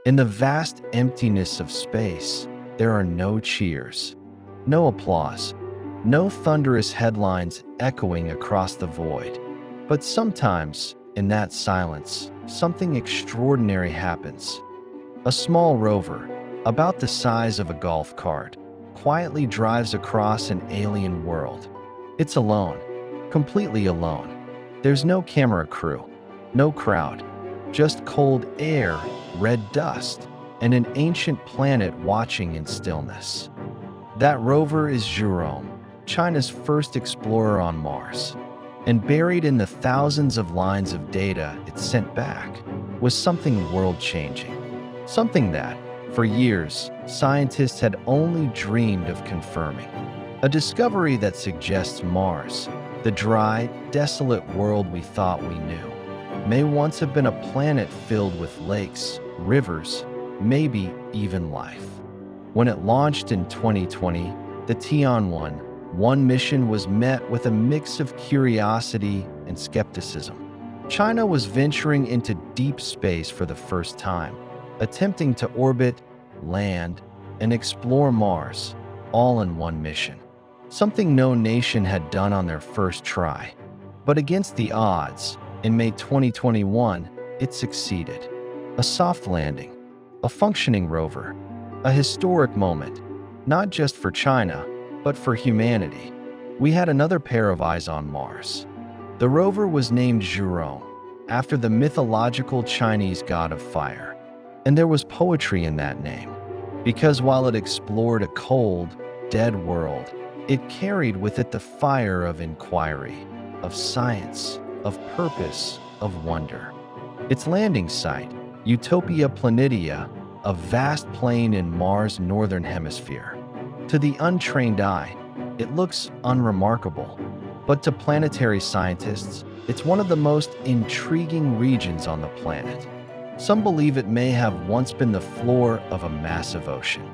In the vast emptiness of space, there are no cheers, no applause, no thunderous headlines echoing across the void. But sometimes, in that silence, something extraordinary happens. A small rover, about the size of a golf cart, quietly drives across an alien world. It's alone, completely alone. There's no camera crew, no crowd, just cold air, red dust, and an ancient planet watching in stillness. That rover is Zhurong, China's first explorer on Mars. And buried in the thousands of lines of data it sent back was something world-changing. Something that, for years, scientists had only dreamed of confirming. A discovery that suggests Mars, the dry, desolate world we thought we knew, may once have been a planet filled with lakes, rivers, maybe even life. When it launched in 2020, the Tianwen-1 mission was met with a mix of curiosity and skepticism. China was venturing into deep space for the first time, attempting to orbit, land, and explore Mars, all in one mission. Something no nation had done on their first try. But against the odds, in May 2021, it succeeded. A soft landing, a functioning rover, a historic moment, not just for China, but for humanity. We had another pair of eyes on Mars. The rover was named Zhurong, after the mythological Chinese god of fire. And there was poetry in that name, because while it explored a cold, dead world, it carried with it the fire of inquiry, of science, of purpose, of wonder. Its landing site, Utopia Planitia, a vast plain in Mars' northern hemisphere. To the untrained eye, it looks unremarkable, but to planetary scientists, it's one of the most intriguing regions on the planet. Some believe it may have once been the floor of a massive ocean.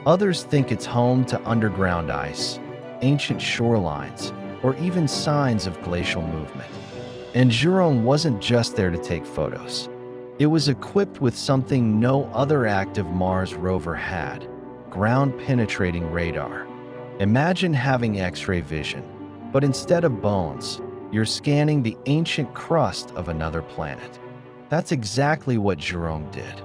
Others think it's home to underground ice, ancient shorelines, or even signs of glacial movement. And Zhurong wasn't just there to take photos. It was equipped with something no other active Mars rover had: ground-penetrating radar. Imagine having X-ray vision, but instead of bones, you're scanning the ancient crust of another planet. That's exactly what Zhurong did.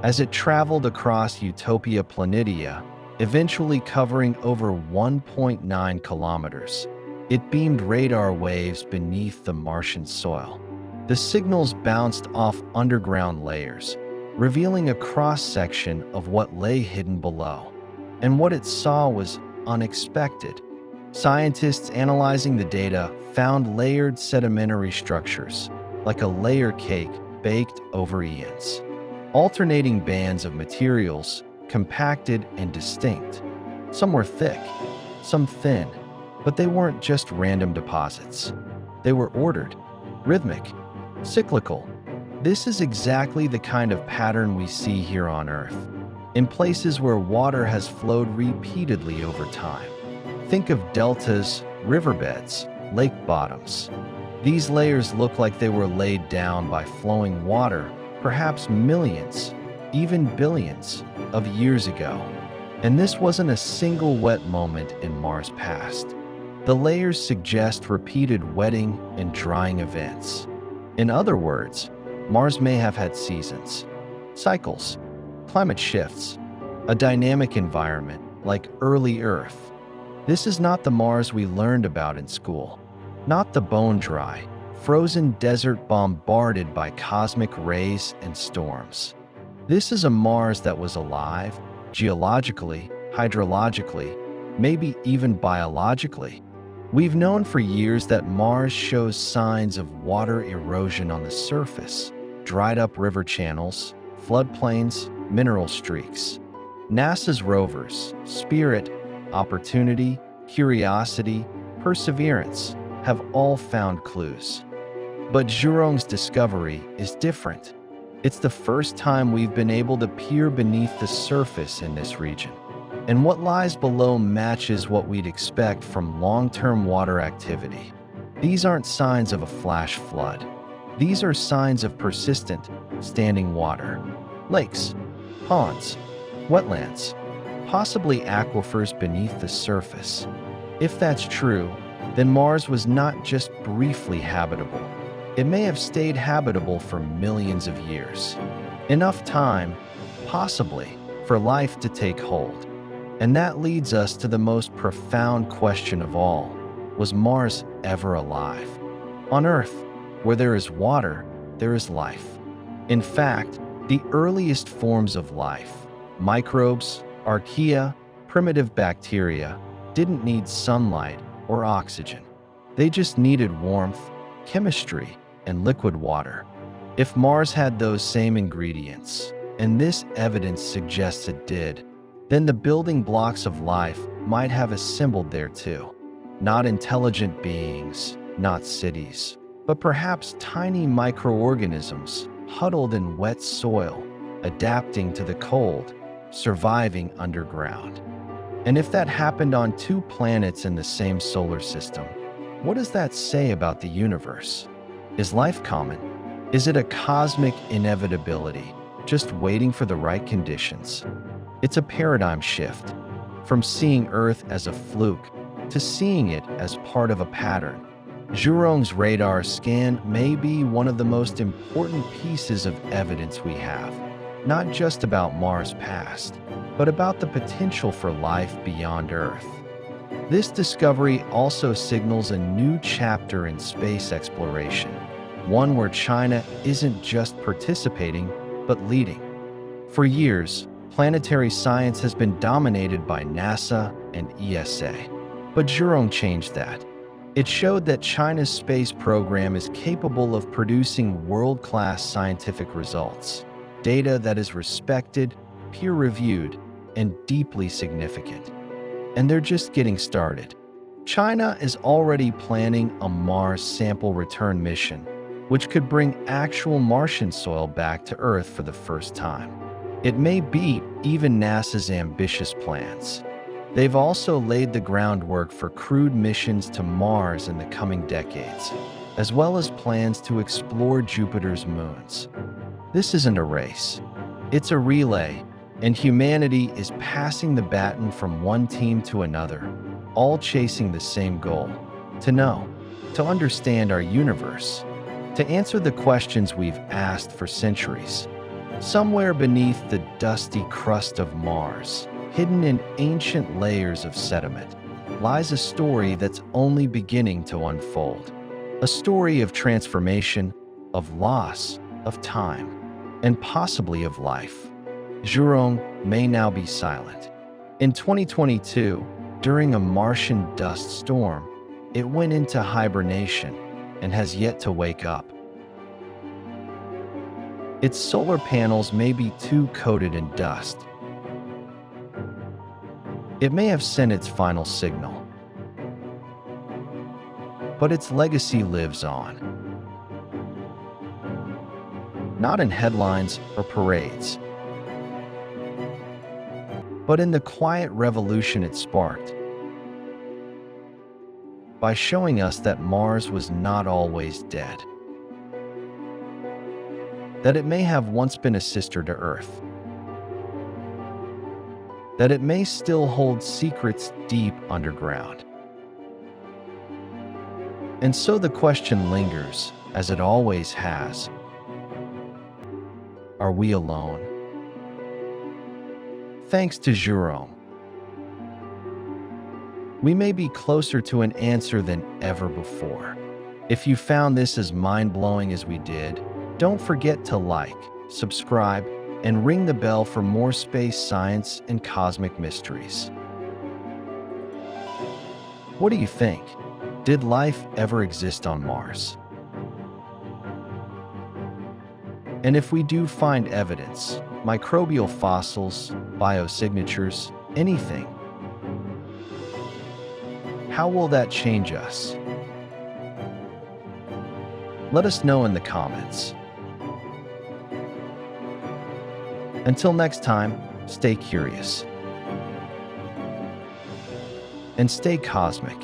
As it traveled across Utopia Planitia, eventually covering over 1.9 kilometers, it beamed radar waves beneath the Martian soil. The signals bounced off underground layers, revealing a cross-section of what lay hidden below. And what it saw was unexpected. Scientists analyzing the data found layered sedimentary structures, like a layer cake baked over eons. Alternating bands of materials, compacted and distinct. Some were thick, some thin, but they weren't just random deposits. They were ordered, rhythmic, cyclical. This is exactly the kind of pattern we see here on Earth, in places where water has flowed repeatedly over time. Think of deltas, riverbeds, lake bottoms. These layers look like they were laid down by flowing water, perhaps millions, even billions, of years ago. And this wasn't a single wet moment in Mars' past. The layers suggest repeated wetting and drying events. In other words, Mars may have had seasons, cycles, climate shifts, a dynamic environment like early Earth. This is not the Mars we learned about in school. Not the bone-dry, frozen desert bombarded by cosmic rays and storms. This is a Mars that was alive, geologically, hydrologically, maybe even biologically. We've known for years that Mars shows signs of water erosion on the surface, dried-up river channels, floodplains, mineral streaks. NASA's rovers, Spirit, Opportunity, Curiosity, Perseverance, have all found clues. But Zhurong's discovery is different. It's the first time we've been able to peer beneath the surface in this region. And what lies below matches what we'd expect from long-term water activity. These aren't signs of a flash flood. These are signs of persistent, standing water. Lakes, ponds, wetlands, possibly aquifers beneath the surface. If that's true, then Mars was not just briefly habitable. It may have stayed habitable for millions of years. Enough time, possibly, for life to take hold. And that leads us to the most profound question of all. Was Mars ever alive? On Earth, where there is water, there is life. In fact, the earliest forms of life, microbes, archaea, primitive bacteria, didn't need sunlight or oxygen. They just needed warmth, chemistry, and liquid water. If Mars had those same ingredients, and this evidence suggests it did, then the building blocks of life might have assembled there too. Not intelligent beings, not cities, but perhaps tiny microorganisms huddled in wet soil, adapting to the cold, surviving underground. And if that happened on two planets in the same solar system, what does that say about the universe? Is life common? Is it a cosmic inevitability, just waiting for the right conditions? It's a paradigm shift, from seeing Earth as a fluke to seeing it as part of a pattern. Zhurong's radar scan may be one of the most important pieces of evidence we have, not just about Mars' past, but about the potential for life beyond Earth. This discovery also signals a new chapter in space exploration, one where China isn't just participating, but leading. For years, planetary science has been dominated by NASA and ESA. But Zhurong changed that. It showed that China's space program is capable of producing world-class scientific results, data that is respected, peer-reviewed, and deeply significant. And they're just getting started. China is already planning a Mars sample return mission, which could bring actual Martian soil back to Earth for the first time. It may beat even NASA's ambitious plans. They've also laid the groundwork for crewed missions to Mars in the coming decades, as well as plans to explore Jupiter's moons. This isn't a race. It's a relay, and humanity is passing the baton from one team to another, all chasing the same goal: to know, to understand our universe, to answer the questions we've asked for centuries. Somewhere beneath the dusty crust of Mars, hidden in ancient layers of sediment, lies a story that's only beginning to unfold. A story of transformation, of loss, of time, and possibly of life. Zhurong may now be silent. In 2022, during a Martian dust storm, it went into hibernation and has yet to wake up. Its solar panels may be too coated in dust. It may have sent its final signal. But its legacy lives on. Not in headlines or parades, but in the quiet revolution it sparked. By showing us that Mars was not always dead. That it may have once been a sister to Earth. That it may still hold secrets deep underground. And so the question lingers, as it always has. Are we alone? Thanks to Zhurong, we may be closer to an answer than ever before. If you found this as mind-blowing as we did, don't forget to like, subscribe, and ring the bell for more space science and cosmic mysteries. What do you think? Did life ever exist on Mars? And if we do find evidence, microbial fossils, biosignatures, anything, how will that change us? Let us know in the comments. Until next time, stay curious and stay cosmic.